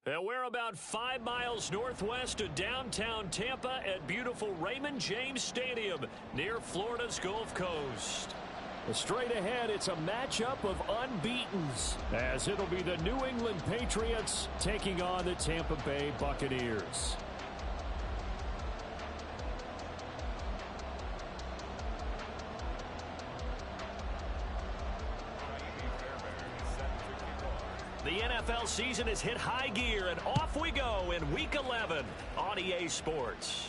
And we're about 5 miles northwest of downtown Tampa at beautiful Raymond James Stadium near Florida's Gulf Coast. Straight ahead, it's a matchup of unbeatens, as it'll be the New England Patriots taking on the Tampa Bay Buccaneers. The NFL season has hit high gear, and off we go in Week 11 on EA Sports.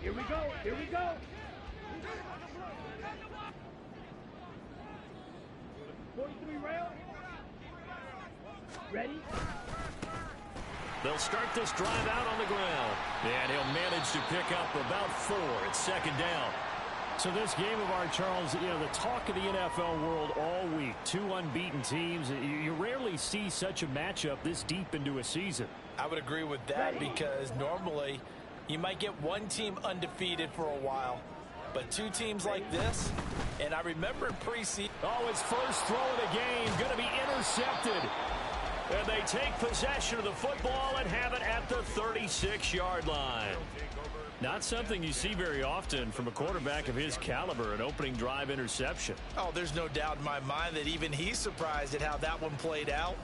Here we go, here we go. 43 rail. Ready? They'll start this drive out on the ground, and he'll manage to pick up about 4 at second down. So this game of ours, Charles, you know, the talk of the NFL world all week. 2 unbeaten teams. You rarely see such a matchup this deep into a season. I would agree with that because normally you might get one team undefeated for a while, but 2 teams like this, and I remember in preseason. Oh, his first throw of the game going to be intercepted. And they take possession of the football and have it at the 36-yard line. Not something you see very often from a quarterback of his caliber, an opening drive interception. Oh, there's no doubt in my mind that even he's surprised at how that one played out.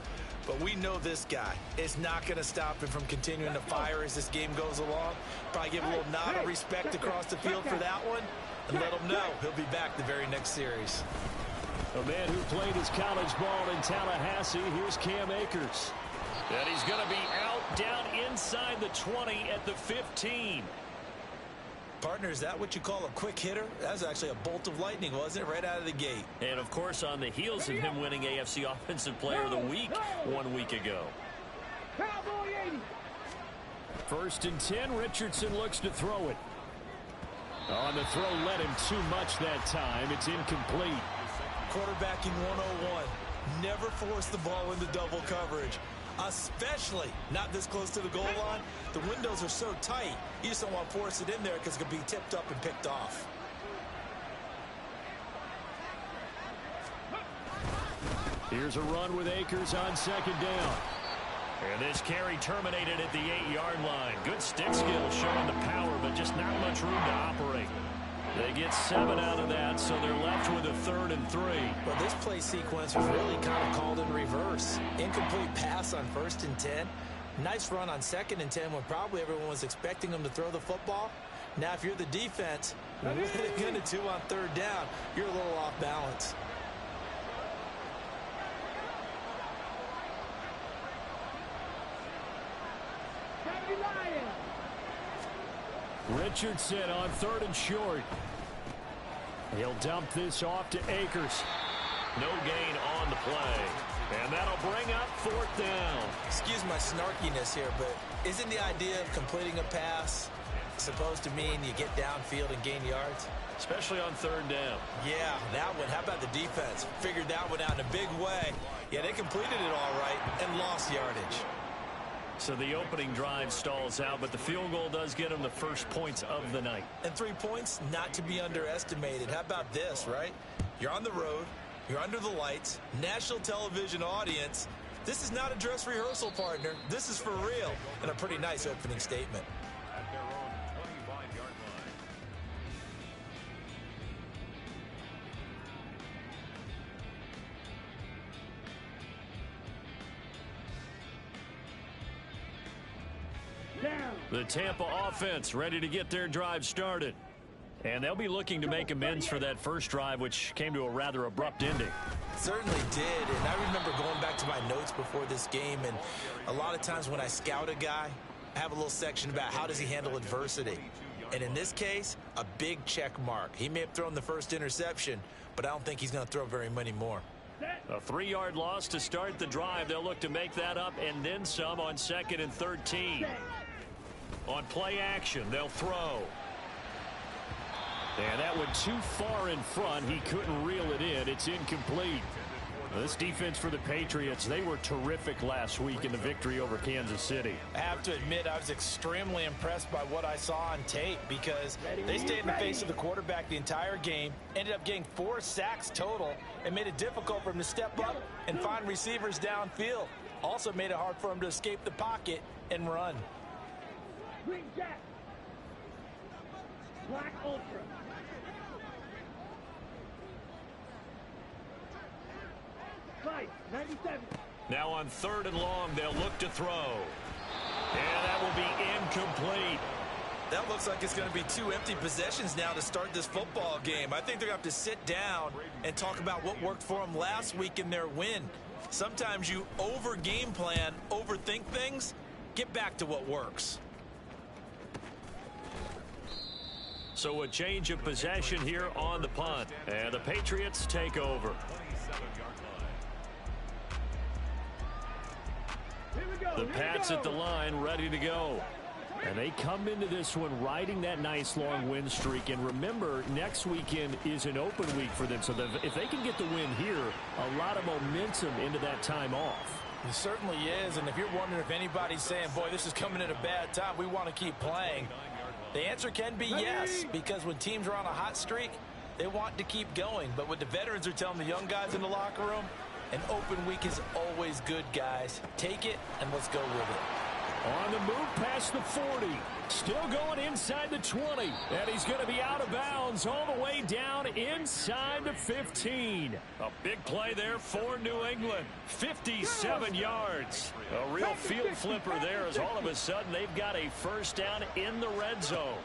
But we know this guy is not going to stop him from continuing to fire as this game goes along. Probably give a little nod of respect across the field for that one and let him know he'll be back the very next series. A man who played his college ball in Tallahassee, here's Cam Akers. And he's going to be out down inside the 20 at the 15. Partner, is that what you call a quick hitter? That was actually a bolt of lightning, wasn't it? Right out of the gate. And, of course, on the heels of him winning AFC Offensive Player of the Week 1 week ago. First and 10, Richardson looks to throw it. On the throw, led him too much that time. It's incomplete. Quarterbacking 101. Never force the ball into double coverage, especially not this close to the goal line. The windows are so tight, you just don't want to force it in there because it could be tipped up and picked off. Here's a run with Akers on second down. And this carry terminated at the 8-yard line. Good stick skill showing the power, but just not much room to operate. They get 7 out of that, so they're left with a 3rd and 3. Well, this play sequence was really kind of called in reverse. Incomplete pass on 1st and 10. Nice run on 2nd and 10 when probably everyone was expecting them to throw the football. Now, if you're the defense, what are they going to do on 3rd down? You're a little off balance. Richardson on 3rd and short. He'll dump this off to Akers. No gain on the play. And that'll bring up 4th down. Excuse my snarkiness here, but isn't the idea of completing a pass supposed to mean you get downfield and gain yards? Especially on 3rd down. Yeah, that one. How about the defense? Figured that one out in a big way. Yeah, they completed it all right and lost yardage. So the opening drive stalls out, but the field goal does get them the first points of the night. And 3 points, not to be underestimated. How about this, right? You're on the road. You're under the lights. National television audience. This is not a dress rehearsal, partner. This is for real. And a pretty nice opening statement. At their own 25-yard line. The Tampa offense ready to get their drive started. And they'll be looking to make amends for that first drive, which came to a rather abrupt ending. Certainly did, and I remember going back to my notes before this game, and a lot of times when I scout a guy, I have a little section about how does he handle adversity. And in this case, a big check mark. He may have thrown the first interception, but I don't think he's going to throw very many more. A 3-yard loss to start the drive. They'll look to make that up and then some on 2nd and 13. On play action, they'll throw. And that went too far in front. He couldn't reel it in. It's incomplete. This defense for the Patriots, they were terrific last week in the victory over Kansas City. I have to admit, I was extremely impressed by what I saw on tape because they stayed in the face of the quarterback the entire game, ended up getting 4 sacks total, and made it difficult for him to step up and find receivers downfield. Also made it hard for him to escape the pocket and run. Green Jack. Black Ultra. Fight, 97. Now on 3rd and long, they'll look to throw. And that will be incomplete. That looks like it's going to be 2 empty possessions now to start this football game. I think they're going to have to sit down and talk about what worked for them last week in their win. Sometimes you over-game plan, overthink things. Get back to what works. So a change of possession here on the punt. And the Patriots take over. The Pats at the line, ready to go. And they come into this one riding that nice long win streak. And remember, next weekend is an open week for them. So if they can get the win here, a lot of momentum into that time off. It certainly is. And if you're wondering if anybody's saying, boy, this is coming at a bad time, we want to keep playing, the answer can be yes. Because when teams are on a hot streak, they want to keep going. But what the veterans are telling the young guys in the locker room, an open week is always good, guys. Take it, and let's go with it. On the move past the 40. Still going inside the 20. And he's going to be out of bounds all the way down inside the 15. A big play there for New England. 57 yards. A real field flipper there as all of a sudden they've got a first down in the red zone.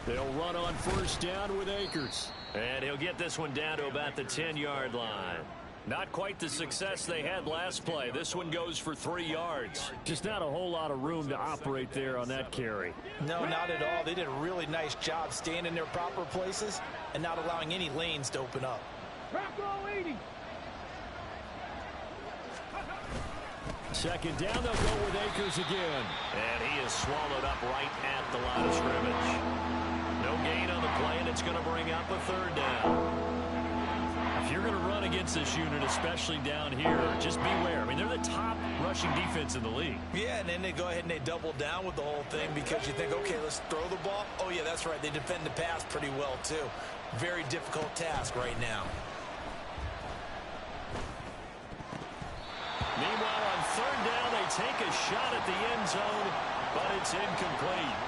They'll run on first down with Akers. And he'll get this one down to about the 10-yard line. Not quite the success they had last play. This one goes for 3 yards. Just not a whole lot of room to operate there on that carry. No, not at all. They did a really nice job staying in their proper places and not allowing any lanes to open up. Trap roll 80. Second down, they'll go with Akers again. And he is swallowed up right at the line of scrimmage. No gain on the play, and it's going to bring up a 3rd down. If you're going to run against this unit, especially down here, just beware. I mean, they're the top rushing defense in the league. Yeah, and then they go ahead and they double down with the whole thing because you think, okay, let's throw the ball. Oh, yeah, that's right. They defend the pass pretty well, too. Very difficult task right now. Meanwhile, on 3rd down, they take a shot at the end zone, but it's incomplete.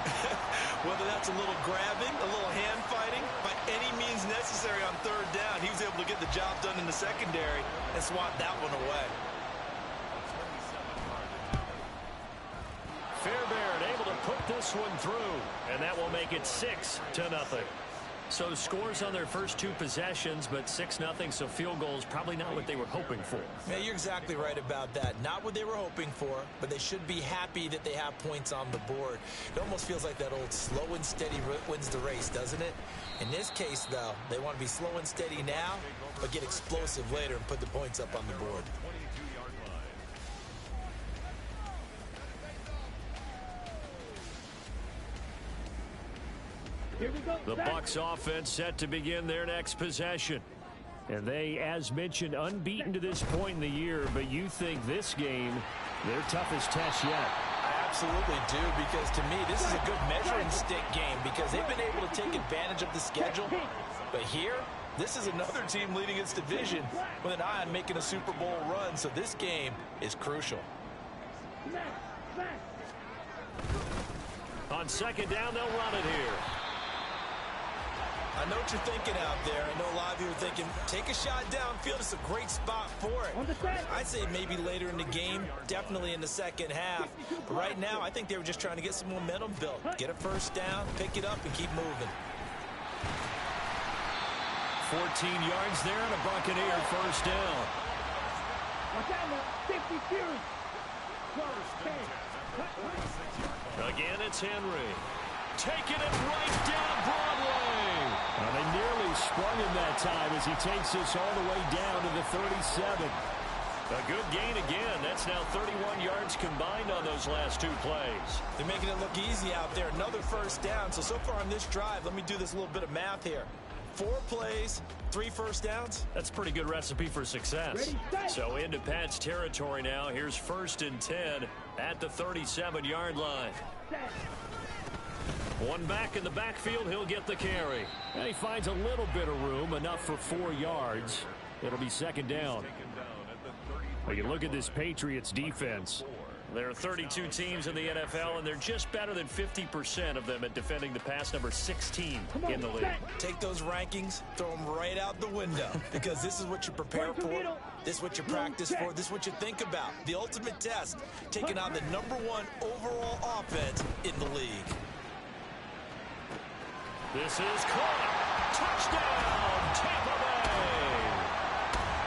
Whether that's a little grabbing, a little hand fighting, by any means necessary on 3rd down, he was able to get the job done in the secondary and swat that one away. Fairbairn able to put this one through, and that will make it 6-0. So scores on their first 2 possessions, but 6-0, so field goals probably not what they were hoping for. Yeah, you're exactly right about that. Not what they were hoping for, but they should be happy that they have points on the board. It almost feels like that old slow and steady wins the race, doesn't it? In this case, though, they want to be slow and steady now, but get explosive later and put the points up on the board. Here we go. The Bucs offense set to begin their next possession. And they, as mentioned, unbeaten to this point in the year, but you think this game, their toughest test yet. I absolutely do, because to me, this is a good measuring stick game because they've been able to take advantage of the schedule. But here, this is another team leading its division with an eye on making a Super Bowl run, so this game is crucial. On 2nd down, they'll run it here. I know what you're thinking out there. I know a lot of you are thinking, take a shot downfield. It's a great spot for it. I'd say maybe later in the game, definitely in the second half. But right now, I think they were just trying to get some momentum built. Get a first down, pick it up, and keep moving. 14 yards there and a Buccaneer first down. Watch out now. 50 Fury. Again, it's Henry. Taking it right down Broadway. They nearly sprung him that time as he takes this all the way down to the 37. A good gain again. That's now 31 yards combined on those last 2 plays. They're making it look easy out there. Another first down. So far on this drive, let me do this little bit of math here. 4 plays, 3 first downs. That's a pretty good recipe for success. So into Pat's territory now. Here's 1st and 10 at the 37-yard line. One back in the backfield. He'll get the carry. And he finds a little bit of room, enough for 4 yards. It'll be 2nd down. Well, you look at this Patriots defense. There are 32 teams in the NFL, and they're just better than 50% of them at defending the pass, number 16 in the league. Take those rankings, throw them right out the window, because this is what you prepare for, this is what you practice for, this is what you think about. The ultimate test, taking on the #1 overall offense in the league. This is caught. Touchdown, Tampa Bay.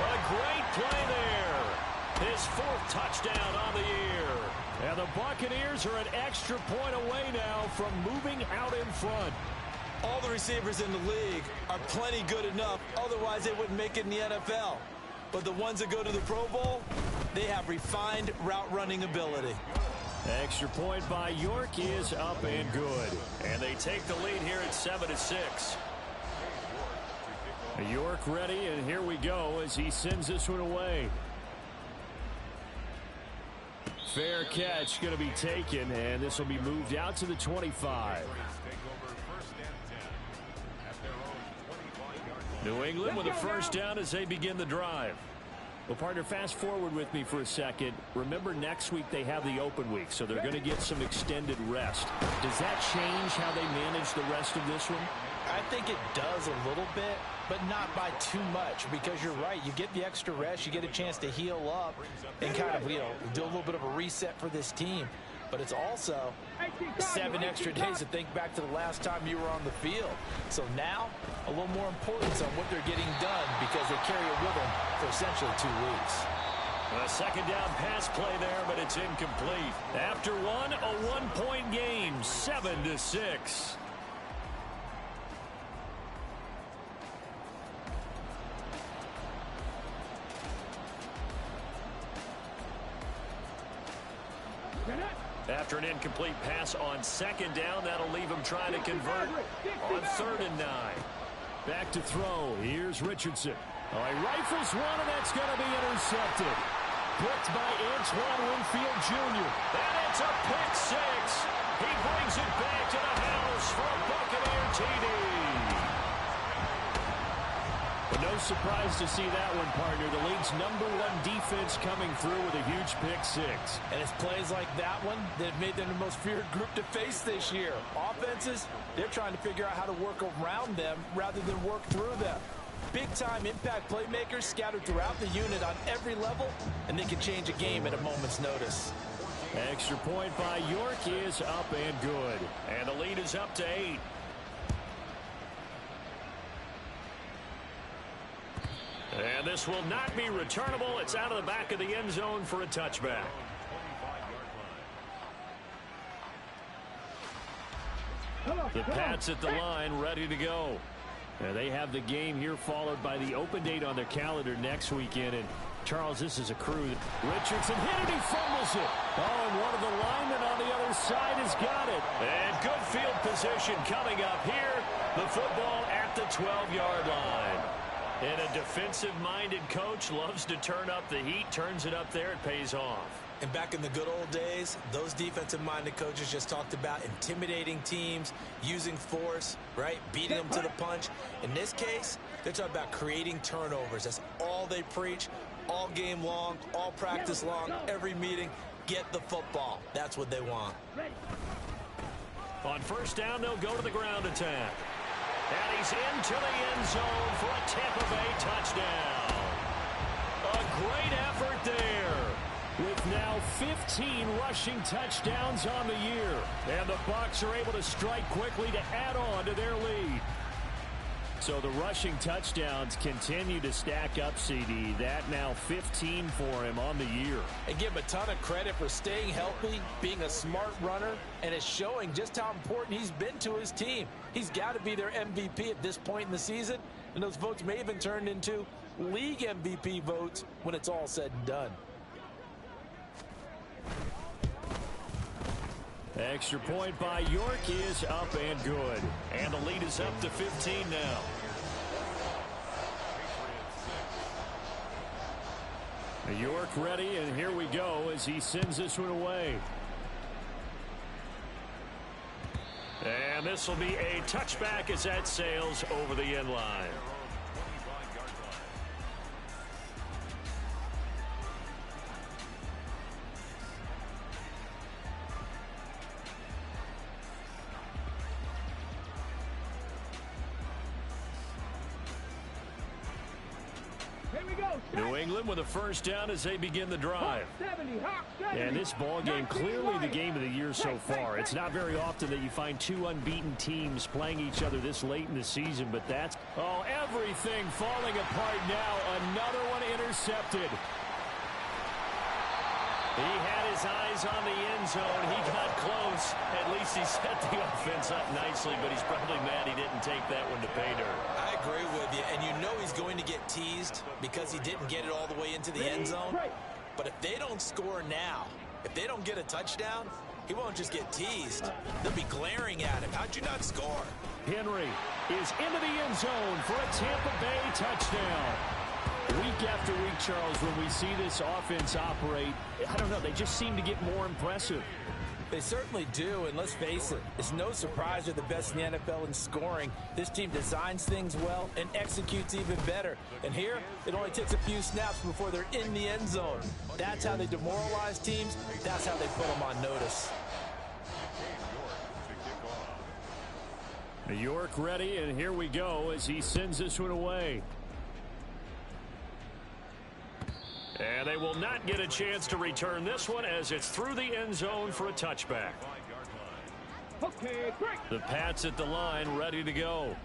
A great play there. His 4th touchdown on the year. And the Buccaneers are an extra point away now from moving out in front. All the receivers in the league are plenty good enough. Otherwise, they wouldn't make it in the NFL. But the ones that go to the Pro Bowl, they have refined route running ability. Extra point by York is up and good. And they take the lead here at 7-6. York ready, and here we go as he sends this one away. Fair catch going to be taken, and this will be moved out to the 25. New England with a first down as they begin the drive. Well, partner, fast forward with me for a second. Remember, next week they have the open week, so they're going to get some extended rest. Does that change how they manage the rest of this one? I think it does a little bit, but not by too much, because you're right. You get the extra rest, you get a chance to heal up and kind of, do a little bit of a reset for this team. But it's also 7 extra days to think back to the last time you were on the field. So now, a little more importance on what they're getting done, because they carry it with them for essentially 2 weeks. A 2nd down pass play there, but it's incomplete. After one, a 1-point game, 7-6. After an incomplete pass on 2nd down, that'll leave him trying to convert on 3rd and 9. Back to throw. Here's Richardson. Oh, he rifles one, and that's going to be intercepted. Picked by Antoine Winfield Jr. And it's a pick 6. He brings it back to the house for a Buccaneer TD. But no surprise to see that one, partner. The league's #1 defense coming through with a huge pick 6. And it's plays like that one that have made them the most feared group to face this year. Offenses, they're trying to figure out how to work around them rather than work through them. Big-time impact playmakers scattered throughout the unit on every level, and they can change a game at a moment's notice. Extra point by York is up and good. And the lead is up to 8. And this will not be returnable. It's out of the back of the end zone for a touchback. The Pats at the line, ready to go. And they have the game here, followed by the open date on their calendar next weekend. And Charles, this is a crew. Richardson hit it, he fumbles it. Oh, and one of the linemen on the other side has got it. And good field position coming up here. The football at the 12-yard line. And a defensive-minded coach loves to turn up the heat, turns it up there, it pays off. And back in the good old days, those defensive-minded coaches just talked about intimidating teams, using force, right, beating them to the punch. In this case, they're talking about creating turnovers. That's all they preach, all game long, all practice long, every meeting. Get the football. That's what they want. On 1st down, they'll go to the ground attack. And he's into the end zone for a Tampa Bay touchdown. A great effort there, with now 15 rushing touchdowns on the year. And the Bucs are able to strike quickly to add on to their lead. So the rushing touchdowns continue to stack up, CD. That now 15 for him on the year. And give him a ton of credit for staying healthy, being a smart runner, and it's showing just how important he's been to his team. He's got to be their MVP at this point in the season, and those votes may even turn into league MVP votes when it's all said and done. Extra point by York is up and good. And the lead is up to 15 now. York ready, and here we go as he sends this one away. And this will be a touchback as that sails over the end line. New England with a first down as they begin the drive. And this ball game, clearly the game of the year so far. It's not very often that you find two unbeaten teams playing each other this late in the season, but that's, oh, everything falling apart now. Another one intercepted. He had his eyes on the end zone. He got close. At least he set the offense up nicely, but he's probably mad he didn't take that one to pay dirt. I agree with you, and you know he's going to get teased because he didn't get it all the way into the end zone. But if they don't score now, if they don't get a touchdown, he won't just get teased. They'll be glaring at him. How'd you not score? Henry is into the end zone for a Tampa Bay touchdown. Week after week, Charles, when we see this offense operate, I don't know, they just seem to get more impressive. They certainly do, and let's face it, it's no surprise they're the best in the NFL in scoring. This team designs things well and executes even better. And here, it only takes a few snaps before they're in the end zone. That's how they demoralize teams. That's how they put them on notice. York ready, and here we go as he sends this one away. And they will not get a chance to return this one as it's through the end zone for a touchback. Okay, great. The Pats at the line ready to go.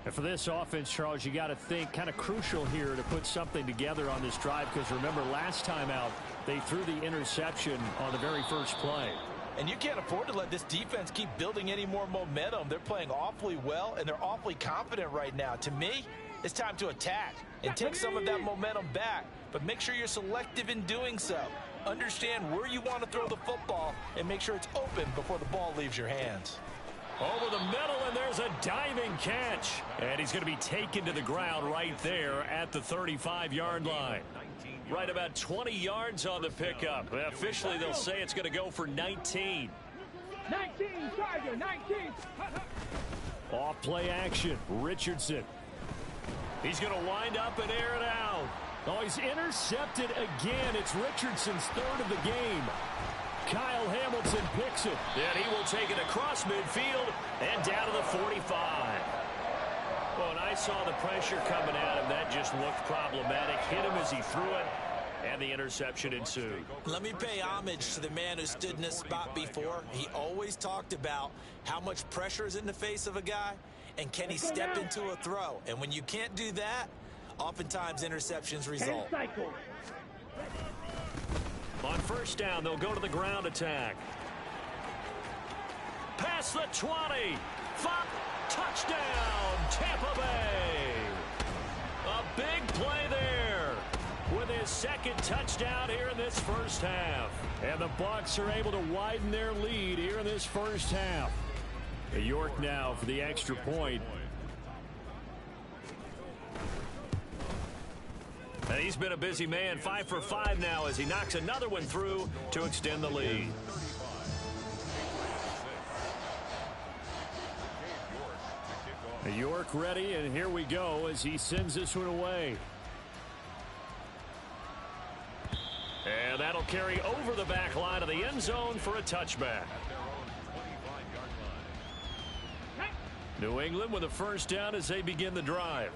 And for this offense, Charles, you got to think kind of crucial here to put something together on this drive, because remember last time out they threw the interception on the very first play. And you can't afford to let this defense keep building any more momentum. They're playing awfully well, and they're awfully confident right now. To me, it's time to attack and take some of that momentum back. But make sure you're selective in doing so. Understand where you want to throw the football and make sure it's open before the ball leaves your hands. Over the middle, and there's a diving catch. And he's going to be taken to the ground right there at the 35-yard line. Right about 20 yards on the pickup. Officially, they'll say it's going to go for 19. 19, Tiger, 19. Off play action. Richardson. He's going to wind up and air it out. Oh, he's intercepted again. It's Richardson's third of the game. Kyle Hamilton picks it. And he will take it across midfield and down to the 45. Well, and I saw the pressure coming at him. That just looked problematic. Hit him as he threw it, and the interception ensued. Let me pay homage to the man who stood in this spot before. He always talked about how much pressure is in the face of a guy, and can he step into a throw. And when you can't do that, oftentimes interceptions result. On first down, they'll go to the ground attack. Past the 20. Touchdown, Tampa Bay. A big play there with his second touchdown here in this first half. And the Bucs are able to widen their lead here in this first half. York now for the extra point. And he's been a busy man, 5 for 5 now as he knocks another one through to extend the lead. York ready, and here we go as he sends this one away. And that'll carry over the back line of the end zone for a touchback. New England with a first down as they begin the drive.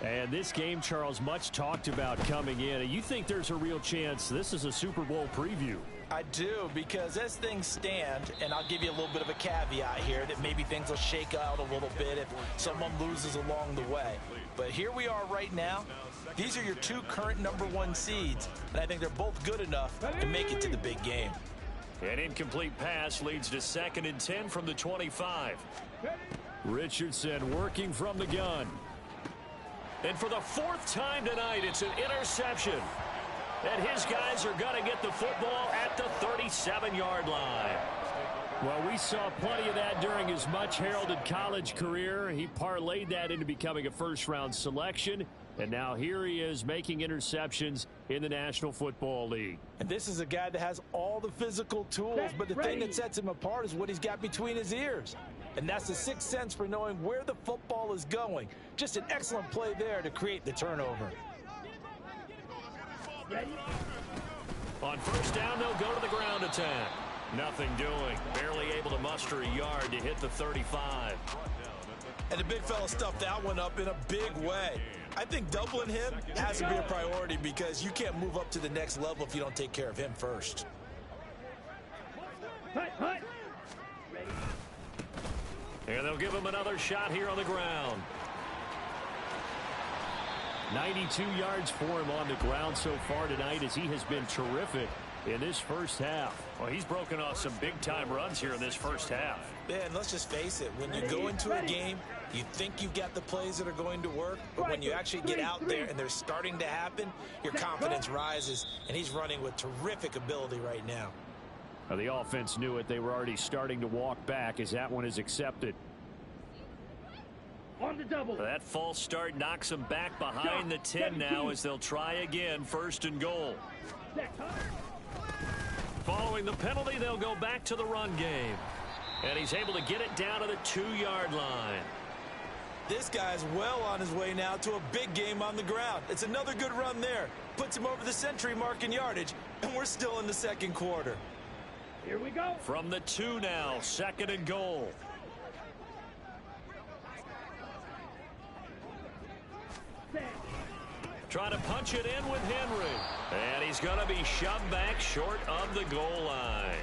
And this game, Charles, much talked about coming in. And you think there's a real chance this is a Super Bowl preview? I do, because as things stand, and I'll give you a little bit of a caveat here, that maybe things will shake out a little bit if someone loses along the way. But here we are right now. These are your two current #1 seeds, and I think they're both good enough to make it to the big game. An incomplete pass leads to 2nd and 10 from the 25. Richardson working from the gun. And for the fourth time tonight, it's an interception. And his guys are going to get the football at the 37-yard line. Well, we saw plenty of that during his much-heralded college career. He parlayed that into becoming a first-round selection. And now here he is making interceptions in the National Football League. And this is a guy that has all the physical tools, but the thing that sets him apart is what he's got between his ears. And that's the sixth sense for knowing where the football is going. Just an excellent play there to create the turnover. On first down, they'll go to the ground attack. Nothing doing. Barely able to muster a yard to hit the 35. And the big fella stuffed that one up in a big way. I think doubling him has to be a priority because you can't move up to the next level if you don't take care of him first. And they'll give him another shot here on the ground. 92 yards for him on the ground so far tonight as he has been terrific in this first half. Well, he's broken off some big-time runs here in this first half. Yeah, and let's just face it. When you go into a game, you think you've got the plays that are going to work, but when you actually get out there and they're starting to happen, your confidence rises, and he's running with terrific ability right now. Well, the offense knew it. They were already starting to walk back as that one is accepted. On the double. That false start knocks them back behind the 10 now as they'll try again, first and goal. Following the penalty, they'll go back to the run game. And he's able to get it down to the 2-yard line. This guy's well on his way now to a big game on the ground. It's another good run there. Puts him over the century mark in yardage, and we're still in the second quarter. Here we go. From the 2 now, second and goal. Trying to punch it in with Henry. And he's going to be shoved back short of the goal line.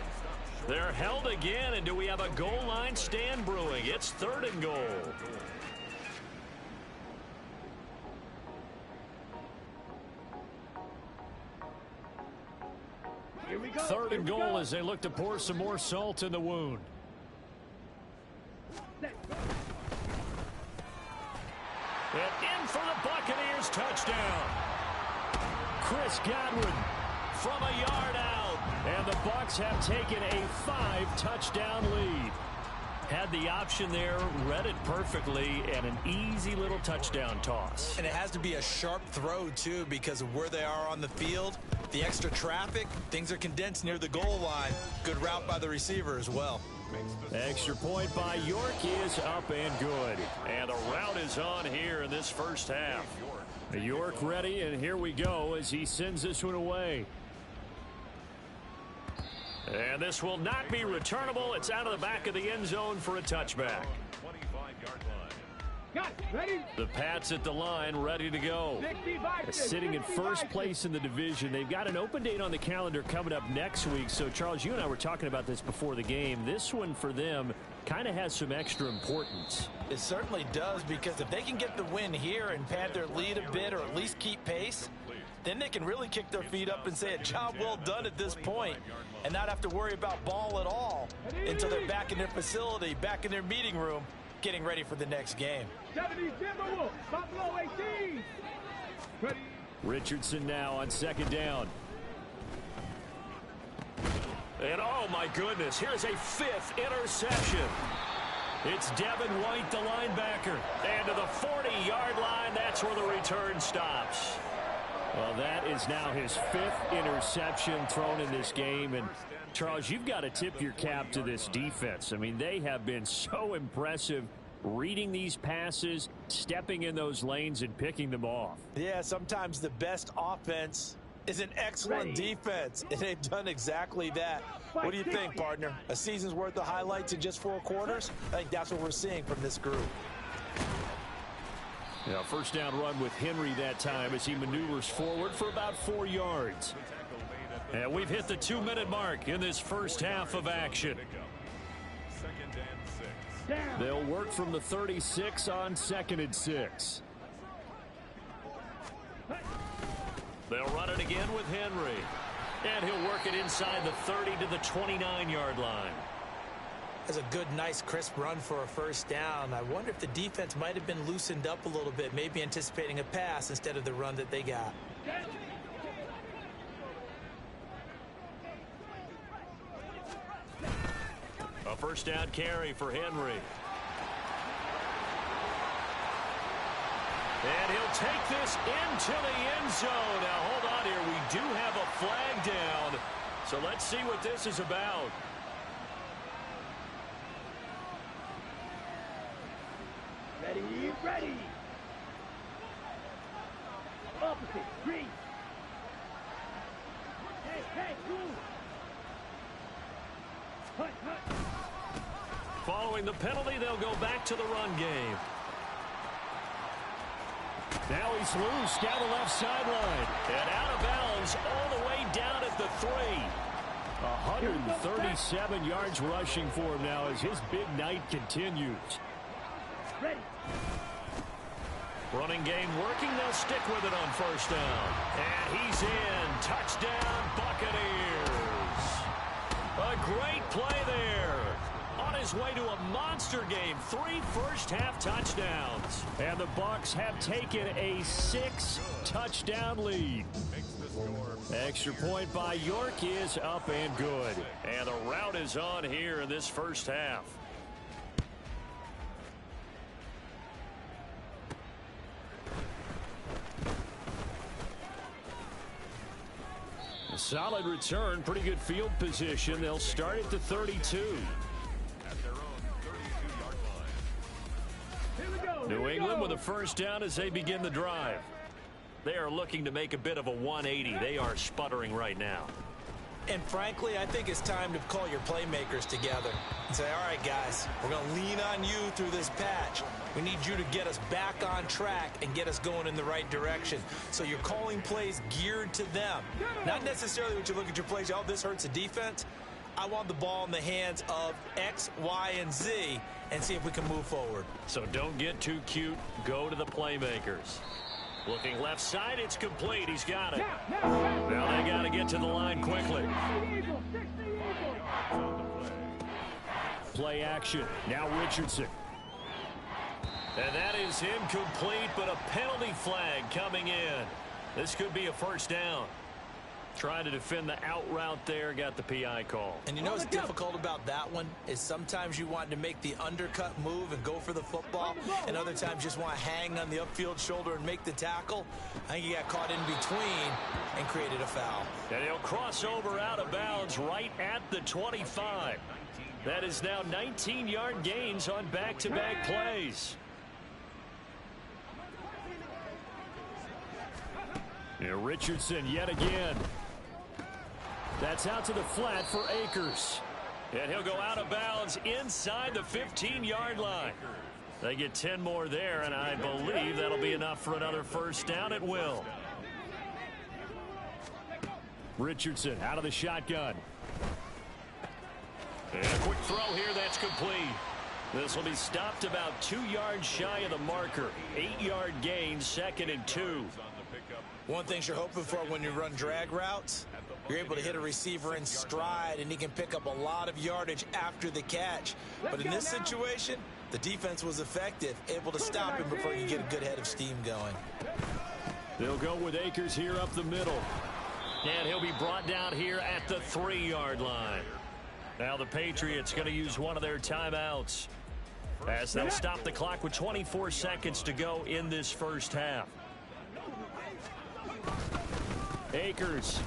They're held again, and do we have a goal line stand brewing? It's third and goal. Here we go. Third and goal as they look to pour some more salt in the wound. And in for the Buccaneers, touchdown. Chris Godwin from a yard out. And the Bucs have taken a 5-touchdown lead. Had the option there, read it perfectly, and an easy little touchdown toss. And it has to be a sharp throw, too, because of where they are on the field. The extra traffic, things are condensed near the goal line. Good route by the receiver as well. Extra point by York is up and good. And the route is on here in this first half. York ready, and here we go as he sends this one away. And this will not be returnable. It's out of the back of the end zone for a touchback. 25-yard line. Got it. Ready? The Pats at the line, ready to go. Sitting in first place in the division. They've got an open date on the calendar coming up next week. So, Charles, you and I were talking about this before the game. This one for them kind of has some extra importance. It certainly does, because if they can get the win here and pad their lead a bit or at least keep pace, then they can really kick their feet up and say a job well done at this point and not have to worry about ball at all until they're back in their facility, back in their meeting room, getting ready for the next game. Richardson now on second down. And oh my goodness, here's a 5th interception. It's Devin White, the linebacker. And to the 40-yard line, that's where the return stops. Well, that is now his 5th interception thrown in this game. And, Charles, you've got to tip your cap to this defense. I mean, they have been so impressive reading these passes, stepping in those lanes, and picking them off. Yeah, sometimes the best offense is an excellent defense, and they've done exactly that. What do you think, partner? A season's worth of highlights in just 4 quarters? I think that's what we're seeing from this group. Now, first down run with Henry that time as he maneuvers forward for about 4 yards. And we've hit the 2-minute mark in this first half of action. They'll work from the 36 on 2nd and 6. They'll run it again with Henry. And he'll work it inside the 30 to the 29-yard line. That's a good, nice, crisp run for a first down. I wonder if the defense might have been loosened up a little bit, maybe anticipating a pass instead of the run that they got. A first down carry for Henry. And he'll take this into the end zone. Now, hold on here. We do have a flag down. So let's see what this is about. Ready. Opposite, green. Hey, move. Hut. Following the penalty, they'll go back to the run game. Now he's loose down the left sideline. And out of bounds all the way down at the 3. 137 yards rushing for him now as his big night continues. Ready. Running game working. They'll stick with it on first down. And he's in. Touchdown, Buccaneers. A great play there. On his way to a monster game. 3 first-half touchdowns. And the Bucs have taken a 6-touchdown lead. Extra point by York is up and good. And the route is on here in this first half. A solid return, pretty good field position. They'll start at the 32. New England with a first down as they begin the drive. They are looking to make a bit of a 180. They are sputtering right now. And frankly, I think it's time to call your playmakers together and say, all right, guys, we're going to lean on you through this patch. We need you to get us back on track and get us going in the right direction. So you're calling plays geared to them. Not necessarily when you look at your plays, oh, this hurts the defense. I want the ball in the hands of X, Y, and Z and see if we can move forward. So don't get too cute. Go to the playmakers. Looking left side, it's complete. He's got it. Now they got to get to the line quickly. Play action. Now Richardson. And that is incomplete, but a penalty flag coming in. This could be a first down. Trying to defend the out route there, got the PI call. And you know what's difficult about that one is sometimes you want to make the undercut move and go for the football, and other times just want to hang on the upfield shoulder and make the tackle. I think he got caught in between and created a foul. And he'll cross over out of bounds right at the 25. That is now 19-yard gains on back-to-back plays. And Richardson yet again. That's out to the flat for Akers. And he'll go out of bounds inside the 15-yard line. They get 10 more there, and I believe that'll be enough for another first down at will. Richardson out of the shotgun. And a quick throw here, that's complete. This will be stopped about 2 yards shy of the marker. 8-yard gain, 2nd and 2. One thing you're hoping for when you run drag routes, you're able to hit a receiver in stride, and he can pick up a lot of yardage after the catch. But in this situation, the defense was effective, able to stop him before you get a good head of steam going. They'll go with Akers here up the middle. And he'll be brought down here at the 3-yard line. Now the Patriots going to use one of their timeouts as they'll stop the clock with 24 seconds to go in this first half. Akers.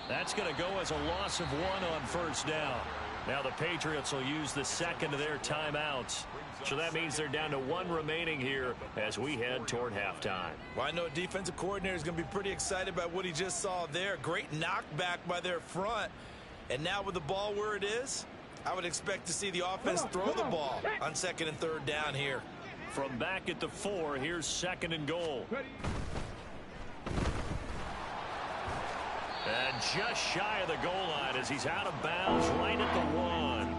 That's going to go as a loss of 1 on first down. Now the Patriots will use the second of their timeouts. So that means they're down to 1 remaining here as we head toward halftime. Well, I know a defensive coordinator is going to be pretty excited about what he just saw there. Great knockback by their front. And now with the ball where it is, I would expect to see the offense throw the ball on 2nd and 3rd down here. From back at the 4, here's 2nd and goal. And just shy of the goal line as he's out of bounds right at the 1.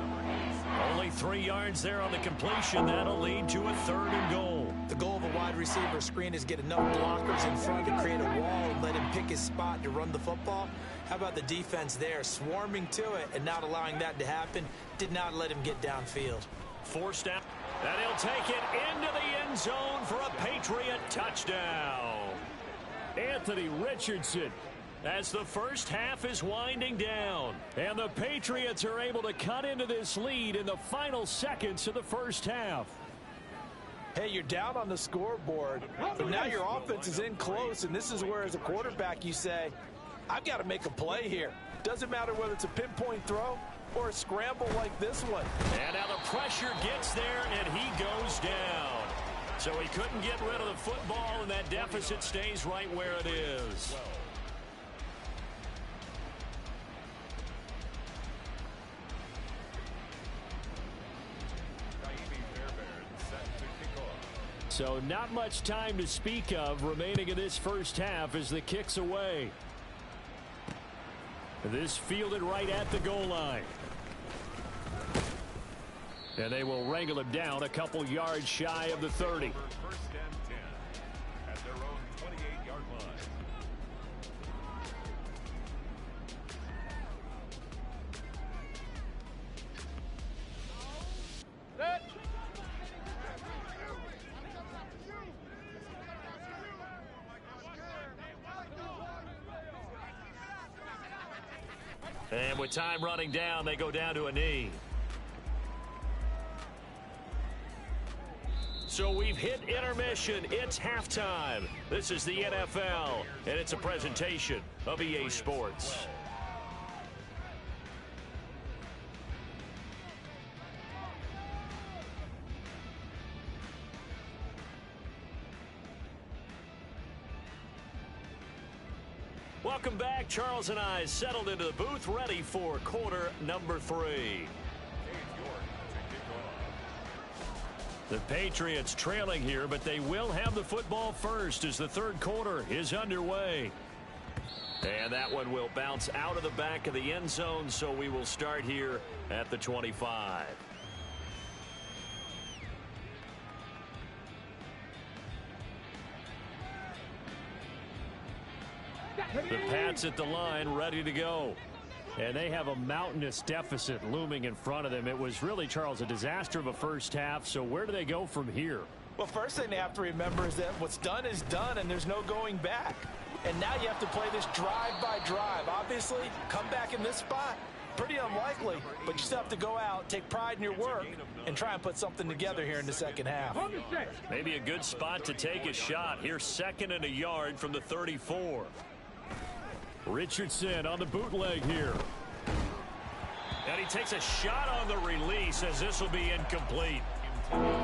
Only 3 yards there on the completion. That'll lead to a 3rd and goal. The goal of a wide receiver screen is get enough blockers in front to create a wall and let him pick his spot to run the football. How about the defense there, swarming to it and not allowing that to happen? Did not let him get downfield. Forced out. And he'll take it into the end zone for a Patriot touchdown. Anthony Richardson, as the first half is winding down. And the Patriots are able to cut into this lead in the final seconds of the first half. Hey, you're down on the scoreboard, but now your offense is in close, and this is where, as a quarterback, you say, I've got to make a play here. Doesn't matter whether it's a pinpoint throw or a scramble like this one. And now the pressure gets there, and he goes down. So he couldn't get rid of the football, and that deficit stays right where it is. So not much time to speak of remaining in this first half as the kick's away. This fielded right at the goal line. And they will wrangle him down a couple yards shy of the 30. First and 10 at their own 28-yard line. And with time running down, they go down to a knee. So we've hit intermission. It's halftime. This is the NFL, and it's a presentation of EA Sports. Welcome back. Charles and I settled into the booth, ready for quarter number 3. The Patriots trailing here, but they will have the football first as the third quarter is underway. And that one will bounce out of the back of the end zone, so we will start here at the 25. The Pats at the line, ready to go. And they have a mountainous deficit looming in front of them. It was really, Charles, a disaster of a first half. So where do they go from here? Well, first thing they have to remember is that what's done is done, and there's no going back. And now you have to play this drive by drive. Obviously, come back in this spot, pretty unlikely, but you still have to go out, take pride in your work, and try and put something together here in the second half. Maybe a good spot to take a shot. Here's 2nd and a yard from the 34. Richardson on the bootleg here. And he takes a shot on the release as this will be incomplete.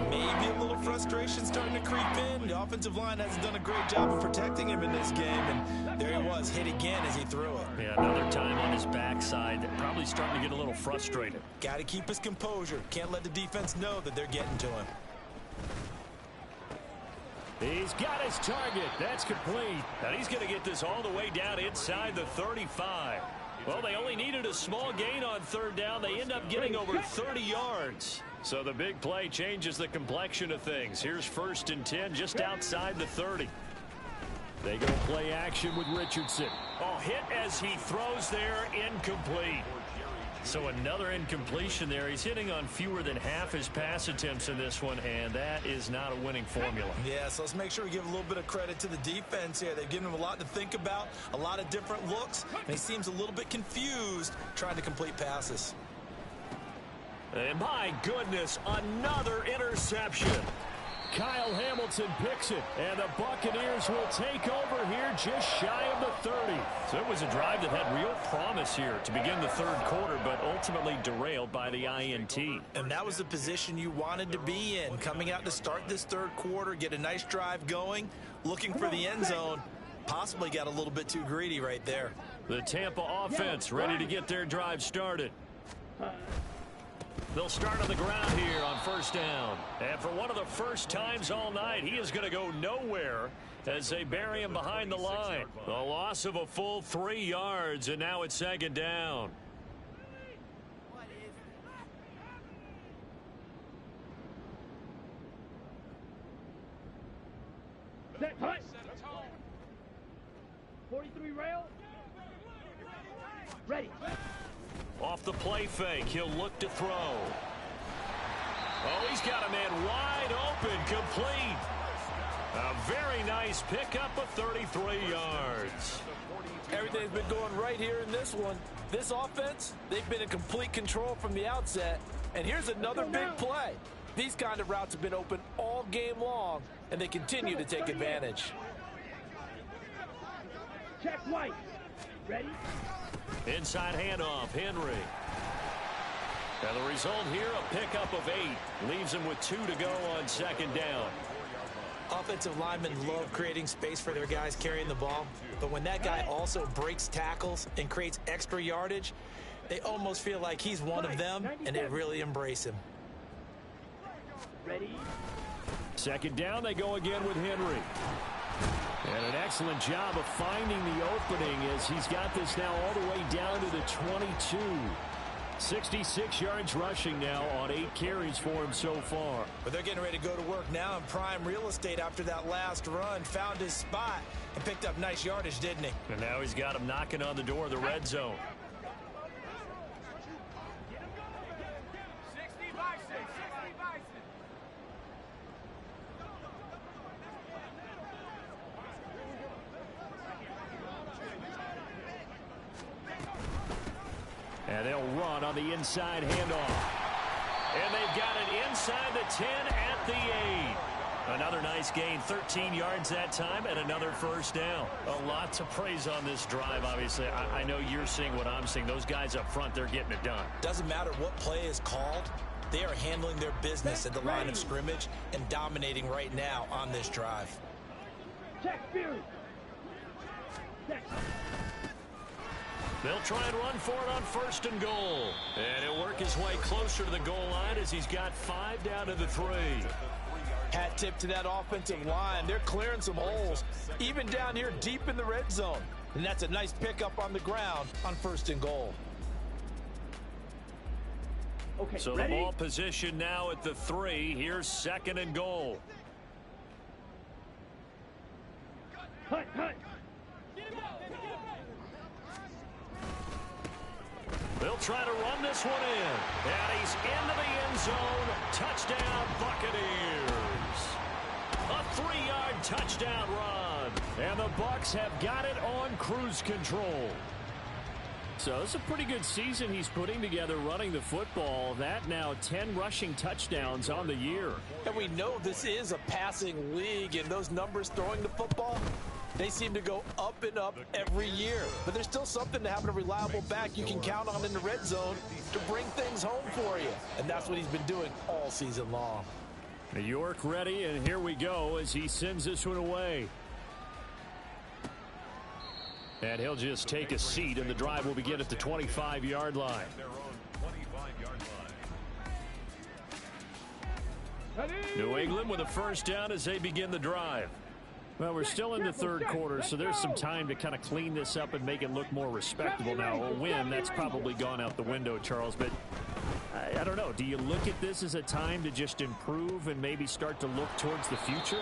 Maybe a little frustration starting to creep in. The offensive line hasn't done a great job of protecting him in this game, and there he was, hit again as he threw it. Yeah, another time on his backside, probably starting to get a little frustrated. Got to keep his composure. Can't let the defense know that they're getting to him. He's got his target. That's complete. And he's going to get this all the way down inside the 35. Well, they only needed a small gain on third down. They end up getting over 30 yards. So the big play changes the complexion of things. Here's 1st and 10 just outside the 30. They go play action with Richardson. Oh, hit as he throws there, incomplete. So another incompletion there. He's hitting on fewer than half his pass attempts in this one, and that is not a winning formula. Yeah, so let's make sure we give a little bit of credit to the defense here. They've given him a lot to think about, a lot of different looks, and he seems a little bit confused trying to complete passes. And my goodness, another interception. Kyle Hamilton picks it, and the Buccaneers will take over here just shy of the 30. So it was a drive that had real promise here to begin the third quarter, but ultimately derailed by the INT. And that was the position you wanted to be in, coming out to start this third quarter, get a nice drive going, looking for the end zone. Possibly got a little bit too greedy right there. The Tampa offense ready to get their drive started. They'll start on the ground here on 1st down. And for one of the first times all night, he is going to go nowhere as they bury him behind the line. The loss of a full 3 yards, and now it's 2nd down. Set, 43 rail. Ready. Off the play fake, he'll look to throw. Oh, he's got a man wide open, complete. A very nice pickup of 33 yards. Everything's been going right here in this one. This offense, they've been in complete control from the outset. And here's another big play. These kind of routes have been open all game long, and they continue to take advantage. Check White. Ready. Inside handoff, Henry. And the result here, a pickup of 8. Leaves him with 2 to go on second down. Offensive linemen love creating space for their guys carrying the ball, but when that guy also breaks tackles and creates extra yardage, they almost feel like he's one of them, and they really embrace him. Ready. Second down, they go again with Henry. And an excellent job of finding the opening as he's got this now all the way down to the 22. 66 yards rushing now on 8 carries for him so far. But they're getting ready to go to work now in prime real estate after that last run. Found his spot and picked up nice yardage, didn't he? And now he's got him knocking on the door of the red zone. 60 by 6, 60 by 6. And they'll run on the inside handoff. And they've got it inside the 10 at the 8. Another nice gain, 13 yards that time, and another first down. A lot to praise on this drive, obviously. I know you're seeing what I'm seeing. Those guys up front, they're getting it done. Doesn't matter what play is called. They are handling their business at the line of scrimmage and dominating right now on this drive. Check Fury. Check. They'll try and run for it on first and goal. And he'll work his way closer to the goal line as he's got 5 down to the 3. Hat tip to that offensive line. They're clearing some holes, even down here deep in the red zone. And that's a nice pickup on the ground on first and goal. Okay, So ready? the ball position now at the 3. Here's second and goal. Hut, hut. They'll try to run this one in. And he's into the end zone. Touchdown, Buccaneers. A 3-yard touchdown run. And the Bucs have got it on cruise control. So it's a pretty good season he's putting together running the football. That now 10 rushing touchdowns on the year. And we know this is a passing league, and those numbers throwing the football, they seem to go up and up every year. But there's still something to having a reliable back you can count on in the red zone to bring things home for you. And that's what he's been doing all season long. New York ready, and here we go as he sends this one away. And he'll just take a seat, and the drive will begin at the 25-yard line. Their own 25-yard line. New England with a first down as they begin the drive. Well, we're still in the third quarter, so there's some time to kind of clean this up and make it look more respectable. Now, a win, that's probably gone out the window, Charles, but I don't know. Do you look at this as a time to just improve and maybe start to look towards the future?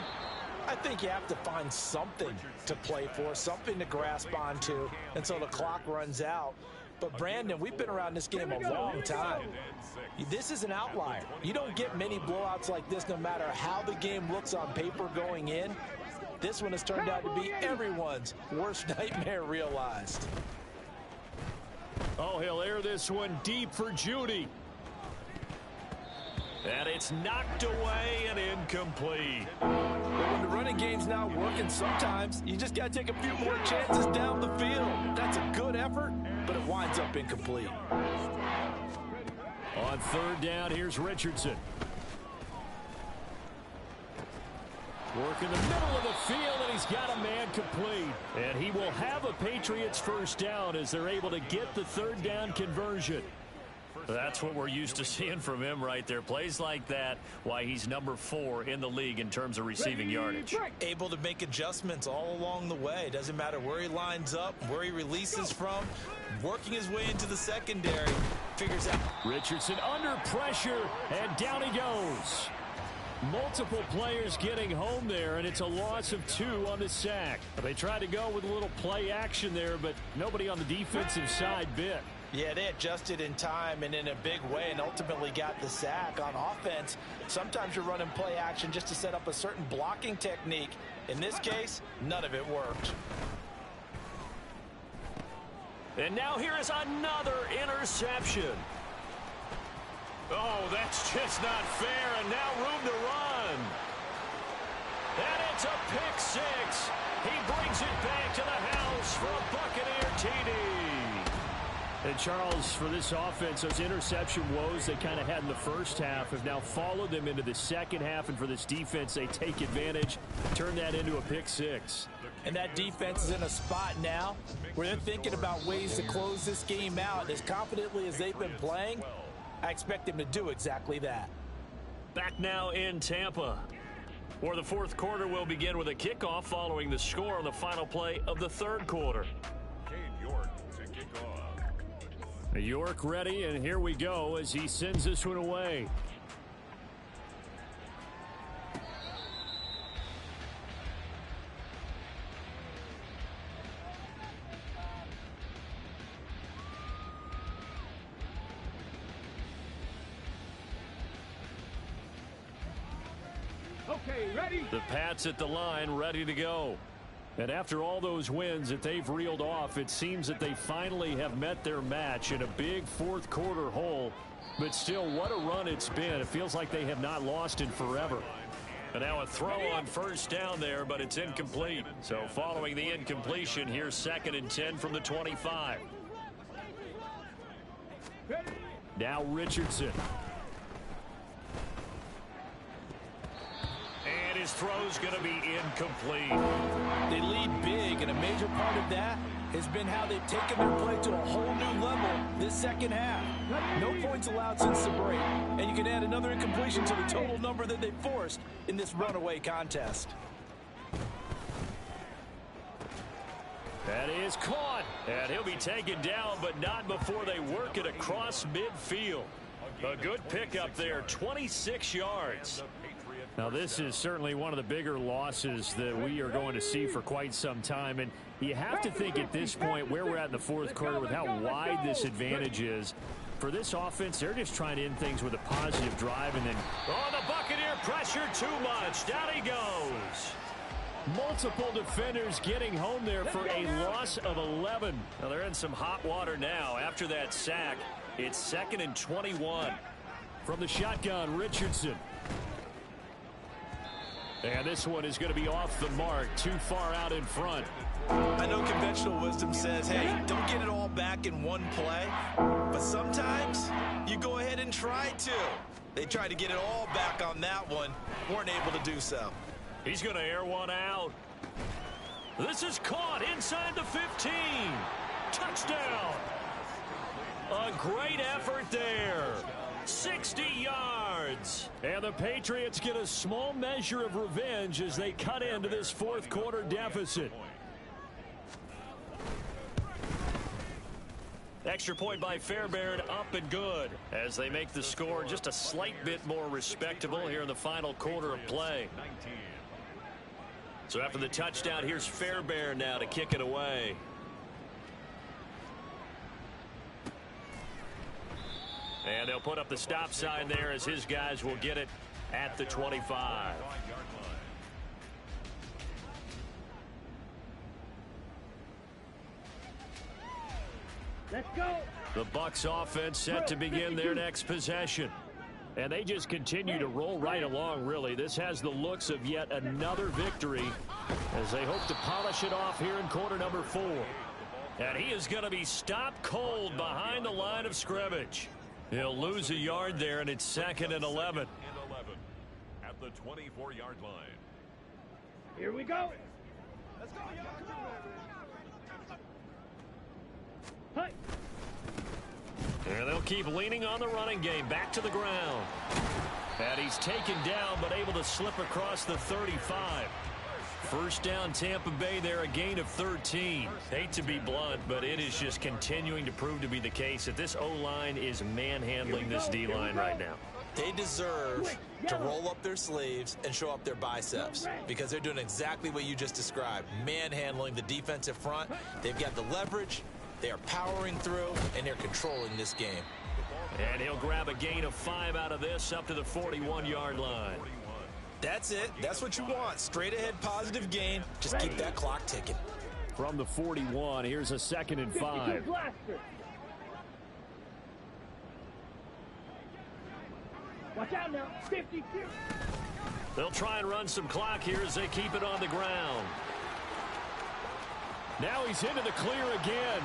I think you have to find something to play for, something to grasp onto until the clock runs out. But, Brandon, we've been around this game a long time. This is an outlier. You don't get many blowouts like this no matter how the game looks on paper going in. This one has turned out to be everyone's worst nightmare realized. Oh, he'll air this one deep for Judy. And it's knocked away and incomplete. But when the running game's not working, sometimes you just got to take a few more chances down the field. That's a good effort, but it winds up incomplete. On third down, here's Richardson. Work in the middle of the field, and he's got a man complete. And he will have a Patriots first down as they're able to get the third down conversion. That's what we're used to seeing from him right there. Plays like that, why he's number 4 in the league in terms of receiving yardage. Able to make adjustments all along the way. Doesn't matter where he lines up, where he releases from. Working his way into the secondary. Figures out. Richardson under pressure, and down he goes. Multiple players getting home there, and it's a loss of 2 on the sack. They tried to go with a little play action there, but nobody on the defensive side bit. Yeah, they adjusted in time and in a big way and ultimately got the sack. On offense, sometimes you're running play action just to set up a certain blocking technique. In this case, none of it worked. And now here is another interception. Oh, that's just not fair, and now room to run. And it's a pick 6. He brings it back to the house for a Buccaneer TD. And Charles, for this offense, those interception woes they kind of had in the first half have now followed them into the second half, and for this defense, they take advantage, turn that into a pick 6. And that defense is in a spot now where they're thinking about ways to close this game out. As confidently as they've been playing, I expect them to do exactly that. Back now in Tampa, where the fourth quarter will begin with a kickoff following the score on the final play of the third quarter. York to kick off. York ready, and here we go as he sends this one away. Okay, ready? The Pats at the line, ready to go. And after all those wins that they've reeled off, it seems that they finally have met their match in a big fourth quarter hole. But still, what a run it's been. It feels like they have not lost in forever. And now a throw on first down there, but it's incomplete. So following the incompletion, here's 2nd and 10 from the 25. Now Richardson. And his throw's going to be incomplete. They lead big, and a major part of that has been how they've taken their play to a whole new level this second half. No points allowed since the break, and you can add another incompletion to the total number that they forced in this runaway contest. That is caught, and he'll be taken down, but not before they work it across midfield. A good pickup there, 26 yards. Now, this is certainly one of the bigger losses that we are going to see for quite some time. And you have to think at this point where we're at in the fourth quarter with how wide this advantage is. For this offense, they're just trying to end things with a positive drive. And then, oh, the Buccaneer pressure too much. Down he goes. Multiple defenders getting home there for a loss of 11. Now they're in some hot water now. After that sack, it's 2nd and 21. From the shotgun, Richardson. And this one is going to be off the mark, too far out in front. I know conventional wisdom says, hey, don't get it all back in one play. But sometimes you go ahead and try to. They tried to get it all back on that one. Weren't able to do so. He's going to air one out. This is caught inside the 15. Touchdown. A great effort there. 60 yards. And the Patriots get a small measure of revenge as they cut into this fourth quarter deficit. Extra point by Fairbairn, up and good as they make the score just a slight bit more respectable here in the final quarter of play. So after the touchdown, here's Fairbairn now to kick it away. And they'll put up the stop sign there as his guys will get it at the 25. Let's go. The Bucs offense set to begin their next possession. And they just continue to roll right along, really. This has the looks of yet another victory as they hope to polish it off here in quarter number 4. And he is going to be stopped cold behind the line of scrimmage. He'll lose a yard there, and it's 2nd and 11. At the 24-yard line. Here we go. Let's go, Hi. And they'll keep leaning on the running game. Back to the ground. And he's taken down, but able to slip across the 35. First down, Tampa Bay there, a gain of 13. Hate to be blunt, but it is just continuing to prove to be the case that this O-line is manhandling this D-line right now. They deserve to roll up their sleeves and show up their biceps because they're doing exactly what you just described, manhandling the defensive front. They've got the leverage, they are powering through, and they're controlling this game. And he'll grab a gain of 5 out of this up to the 41-yard line. That's it. That's what you want. Straight ahead positive gain. Just keep that clock ticking. From the 41, here's a 2nd and 5. Watch out now. 52. They'll try and run some clock here as they keep it on the ground. Now he's into the clear again.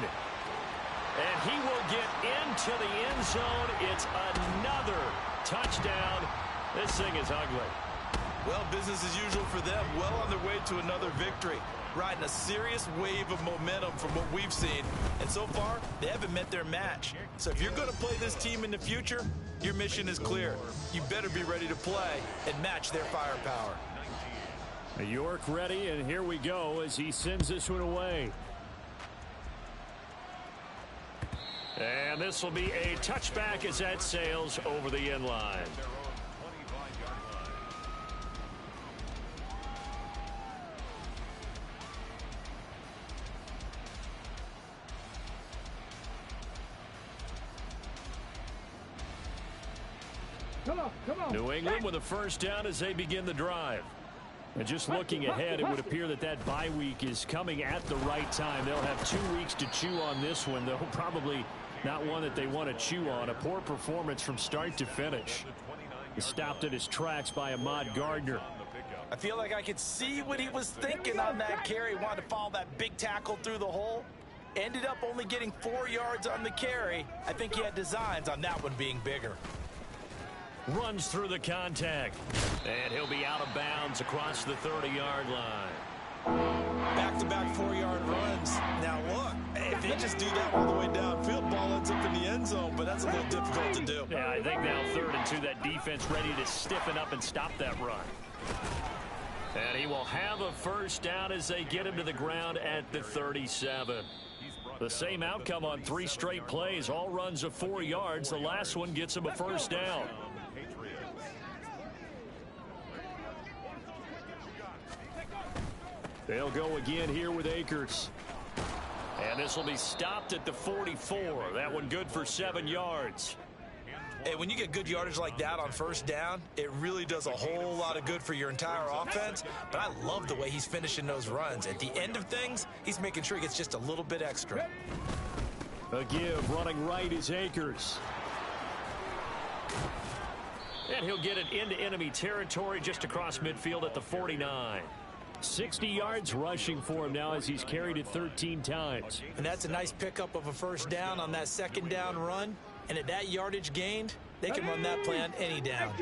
And he will get into the end zone. It's another touchdown. This thing is ugly. Well, business as usual for them. Well on their way to another victory. Riding a serious wave of momentum from what we've seen. And so far, they haven't met their match. So if you're going to play this team in the future, your mission is clear. You better be ready to play and match their firepower. York ready, and here we go as he sends this one away. And this will be a touchback as that sails over the end line. Come on. New England with a first down as they begin the drive. And just looking ahead, it would appear that that bye week is coming at the right time. They'll have 2 weeks to chew on this one, though probably not one that they want to chew on. A poor performance from start to finish. He stopped at his tracks by Ahmad Gardner. I feel like I could see what he was thinking on that carry. Wanted to follow that big tackle through the hole. Ended up only getting 4 yards on the carry. I think he had designs on that one being bigger. Runs through the contact. And he'll be out of bounds across the 30-yard line. Back-to-back 4-yard runs. Now look, if they just do that all the way downfield, ball ends up in the end zone, but that's a little difficult to do. Yeah, I think now 3rd and 2, that defense ready to stiffen up and stop that run. And he will have a first down as they get him to the ground at the 37. The same outcome on 3 straight plays. All runs of 4 yards. The last one gets him a first down. They'll go again here with Akers. And this will be stopped at the 44. That one good for 7 yards. Hey, when you get good yardage like that on first down, it really does a whole lot of good for your entire offense. But I love the way he's finishing those runs. At the end of things, he's making sure he gets just a little bit extra. A give running right is Akers. And he'll get it into enemy territory just across midfield at the 49. 60 yards rushing for him now as he's carried it 13 times. And that's a nice pickup of a first down on that 2nd down run. And at that yardage gained, they can run that play on any down.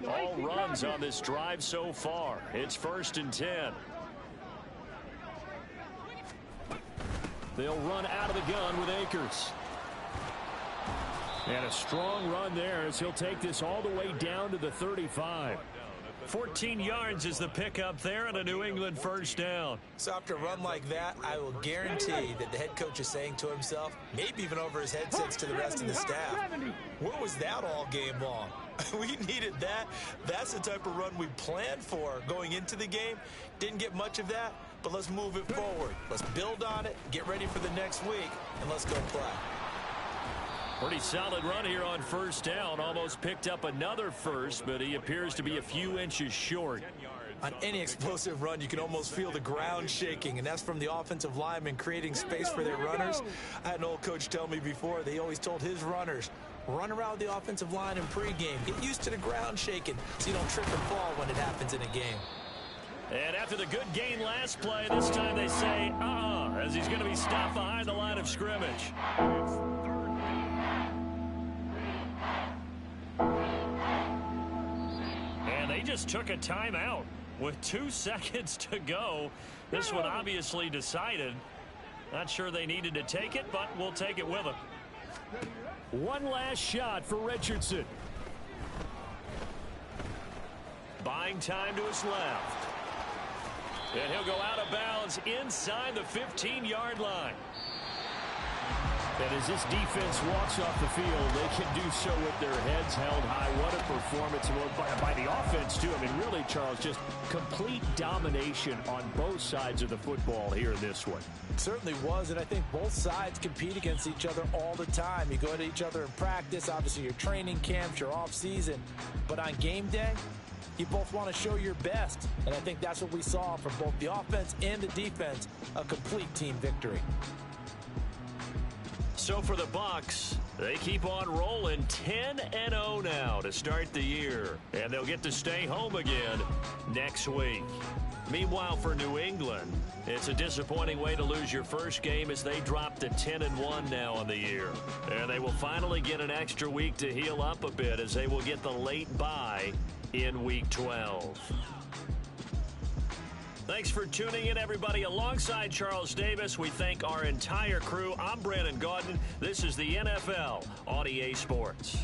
All runs on this drive so far. It's 1st and 10. They'll run out of the gun with Akers. And a strong run there as he'll take this all the way down to the 35. 14 yards is the pickup there and a New England first down. So after a run like that, I will guarantee that the head coach is saying to himself, maybe even over his headsets to the rest of the staff, where was that all game long? We needed that. That's the type of run we planned for going into the game. Didn't get much of that, but let's move it forward. Let's build on it, get ready for the next week, and let's go play. Pretty solid run here on first down. Almost picked up another first, but he appears to be a few inches short. On any explosive run, you can almost feel the ground shaking, and that's from the offensive linemen creating space for their runners. I had an old coach tell me before, they always told his runners, run around the offensive line in pregame. Get used to the ground shaking so you don't trip and fall when it happens in a game. And after the good gain last play, this time they say, as he's going to be stopped behind the line of scrimmage. And they just took a timeout with 2 seconds to go. This one obviously decided. Not sure they needed to take it, but we'll take it with them. One last shot for Richardson. Buying time to his left. And he'll go out of bounds inside the 15-yard line. And as this defense walks off the field, they can do so with their heads held high. What a performance by the offense, too. I mean, really, Charles, just complete domination on both sides of the football here in this one. It certainly was, and I think both sides compete against each other all the time. You go at each other in practice, obviously your training camps, your off-season. But on game day, you both want to show your best. And I think that's what we saw from both the offense and the defense, a complete team victory. So for the Bucs, they keep on rolling 10-0 now to start the year. And they'll get to stay home again next week. Meanwhile, for New England, it's a disappointing way to lose your first game as they drop to 10-1 now on the year. And they will finally get an extra week to heal up a bit as they will get the late bye in Week 12. Thanks for tuning in, everybody. Alongside Charles Davis, we thank our entire crew. I'm Brandon Gaudin. This is the NFL on EA Sports.